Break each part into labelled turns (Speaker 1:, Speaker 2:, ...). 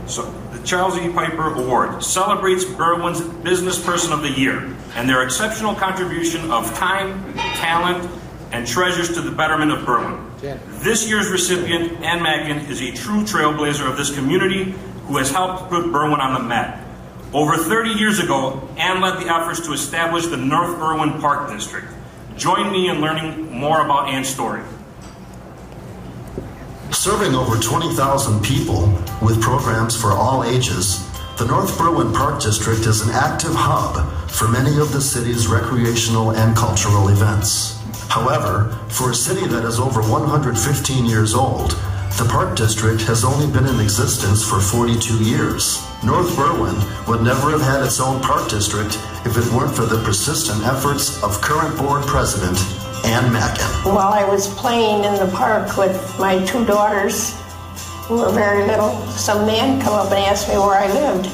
Speaker 1: So the Charles E. Piper Award celebrates Berwyn's Business Person of the Year and their exceptional contribution of time, talent, and treasures to the betterment of Berwyn. This year's recipient, Ann Mackin, is a true trailblazer of this community who has helped put Berwyn on the map. Over 30 years ago, Ann led the efforts to establish the North Berwyn Park District. Join me in learning more about Ann's story.
Speaker 2: Serving over 20,000 people with programs for all ages, the North Berwyn Park District is an active hub for many of the city's recreational and cultural events. However, for a city that is over 115 years old, the Park District has only been in existence for 42 years. North Berwyn would never have had its own Park District if it weren't for the persistent efforts of current board president, Ann Mackin.
Speaker 3: While I was playing in the park with my two daughters, who were very little, some man come up and asked me where I lived.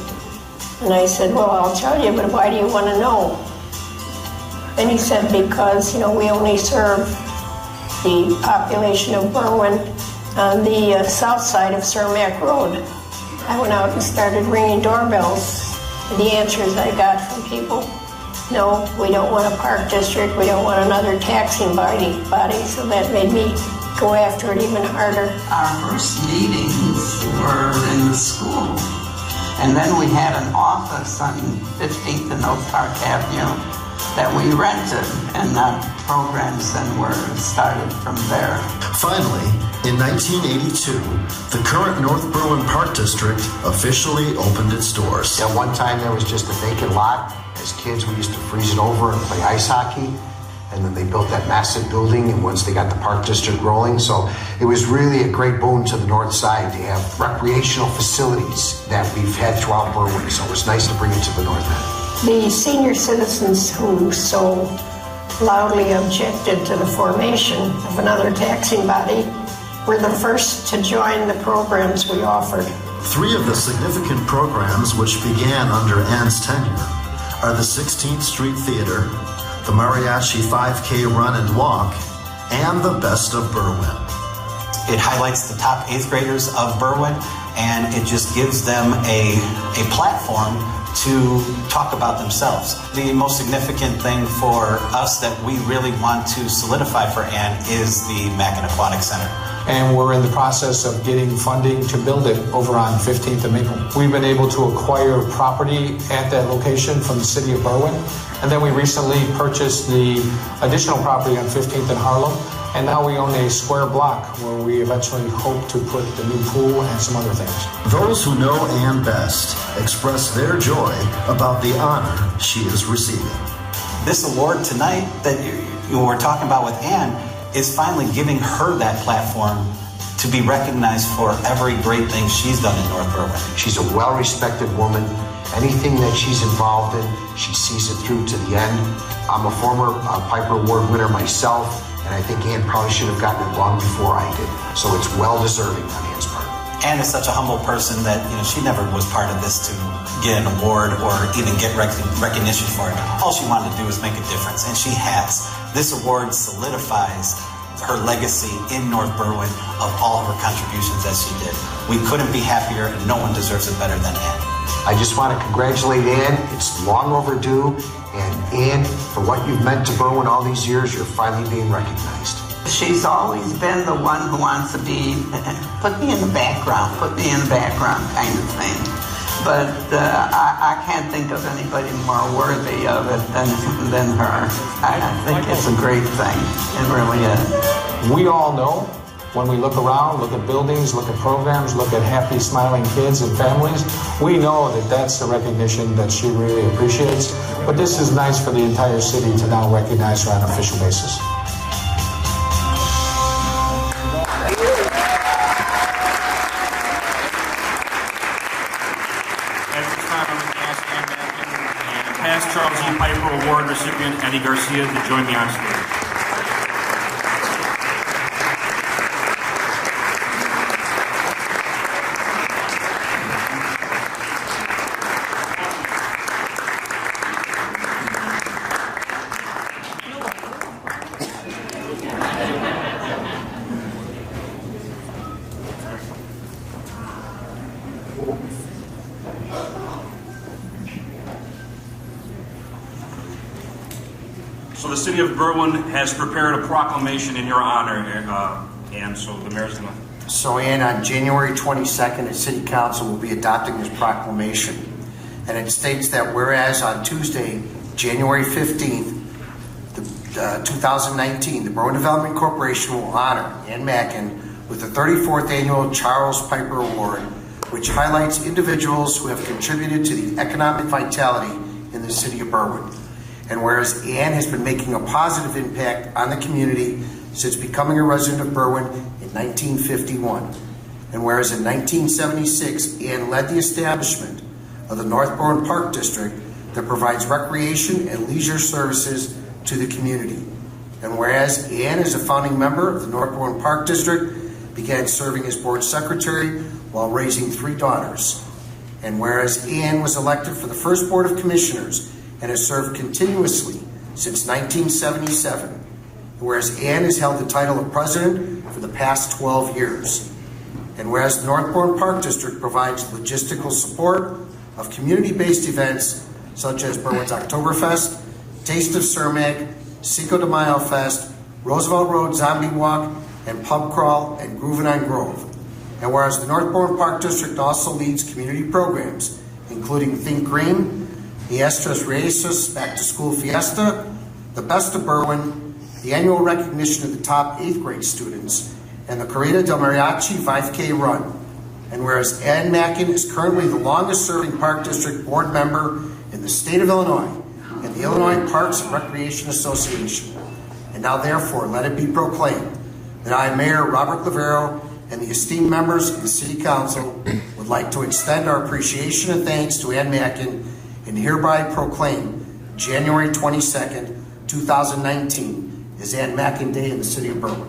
Speaker 3: And I said, well, I'll tell you, but why do you want to know? And he said, because, we only serve the population of Berwyn on the south side of Cermak Road. I went out and started ringing doorbells. The answers I got from people, no, we don't want a park district, we don't want another taxing body, so that made me go after it even harder.
Speaker 4: Our first meetings were in the school, and then we had an office on 15th and Oak Park Avenue that we rented, and the programs then were started from there.
Speaker 2: Finally, in 1982, the current North Berwyn Park District officially opened its doors.
Speaker 5: At one time, there was just a vacant lot. As kids, we used to freeze it over and play ice hockey. And then they built that massive building, and once they got the Park District rolling, so it was really a great boon to the north side to have recreational facilities that we've had throughout Berwyn, so it was nice to bring it to the north end.
Speaker 3: The senior citizens who so loudly objected to the formation of another taxing body were the first to join the programs we offered.
Speaker 2: Three of the significant programs which began under Ann's tenure are the 16th Street Theater, the Mariachi 5K Run and Walk, and the Best of Berwyn.
Speaker 6: It highlights the top 8th graders of Berwyn, and it just gives them a platform to talk about themselves. The most significant thing for us that we really want to solidify for Ann is the Mackin Aquatic Center.
Speaker 7: And we're in the process of getting funding to build it over on 15th and Maple. We've been able to acquire property at that location from the city of Berwyn, and then we recently purchased the additional property on 15th and Harlem, and now we own a square block where we eventually hope to put the new pool and some other things.
Speaker 2: Those who know Ann best express their joy about the honor she is receiving.
Speaker 6: This award tonight that we're talking about with Ann is finally giving her that platform to be recognized for every great thing she's done in North Berwyn.
Speaker 5: She's a well-respected woman. Anything that she's involved in, she sees it through to the end. I'm a former Piper Award winner myself, and I think Ann probably should have gotten it long before I did. So it's well-deserving on Ann's part.
Speaker 6: Ann is such a humble person that she never was part of this to get an award or even get recognition for it. All she wanted to do was make a difference, and she has. This award solidifies her legacy in North Berwyn of all of her contributions that she did. We couldn't be happier, and no one deserves it better than Ann.
Speaker 5: I just want to congratulate Ann. It's long overdue, and Ann, for what you've meant to Berwyn all these years, you're finally being recognized.
Speaker 4: She's always been the one who wants to be, put me in the background kind of thing. But I can't think of anybody more worthy of it than her. I think it's a great thing. It really is.
Speaker 7: We all know when we look around, look at buildings, look at programs, look at happy, smiling kids and families, we know that that's the recognition that she really appreciates. But this is nice for the entire city to now recognize her on an official basis.
Speaker 1: Past Charles E. Piper Award recipient Eddie Garcia to join me on stage. So the city of Berwyn has prepared a proclamation in your honor, and so the mayor's going to...
Speaker 5: So, Ann, on January 22nd, the City Council will be adopting this proclamation. And it states that whereas on Tuesday, January 15th, 2019, the Berwyn Development Corporation will honor Ann Mackin with the 34th Annual Charles Piper Award, which highlights individuals who have contributed to the economic vitality in the city of Berwyn. And whereas Ann has been making a positive impact on the community since becoming a resident of Berwyn in 1951. And whereas in 1976, Ann led the establishment of the North Berwyn Park District that provides recreation and leisure services to the community. And whereas Ann is a founding member of the North Berwyn Park District, began serving as board secretary while raising 3 daughters. And whereas Ann was elected for the first Board of Commissioners and has served continuously since 1977. And whereas Ann has held the title of president for the past 12 years. And whereas the North Berwyn Park District provides logistical support of community-based events such as Berwyn's Oktoberfest, Taste of Cermak, Cinco de Mayo Fest, Roosevelt Road Zombie Walk, and Pub Crawl and Groovin' on Grove. And whereas the North Berwyn Park District also leads community programs, including Think Green, Nuestras Raíces Back to School Fiesta, the Best of Berwyn, the annual recognition of the top 8th grade students, and the Corrida del Mariachi 5K Run. And whereas Ann Mackin is currently the longest serving Park District board member in the state of Illinois and the Illinois Parks and Recreation Association. And now therefore let it be proclaimed that I, Mayor Robert Clavero, and the esteemed members of the City Council would like to extend our appreciation and thanks to Ann Mackin and hereby proclaim January 22nd, 2019 is Ann Mackin Day in the City of Berwyn.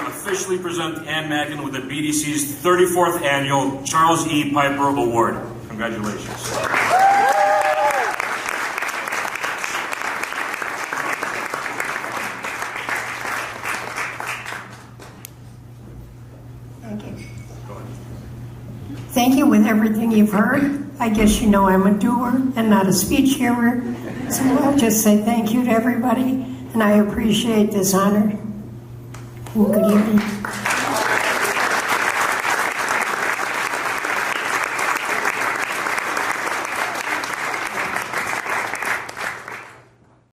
Speaker 1: Officially present Ann Mackin with the BDC's 34th Annual Charles E. Piper Award. Congratulations.
Speaker 3: Thank you. Thank you with everything you've heard. I guess you know I'm a doer and not a speech giver. So I'll just say thank you to everybody, and I appreciate this honor. Good evening.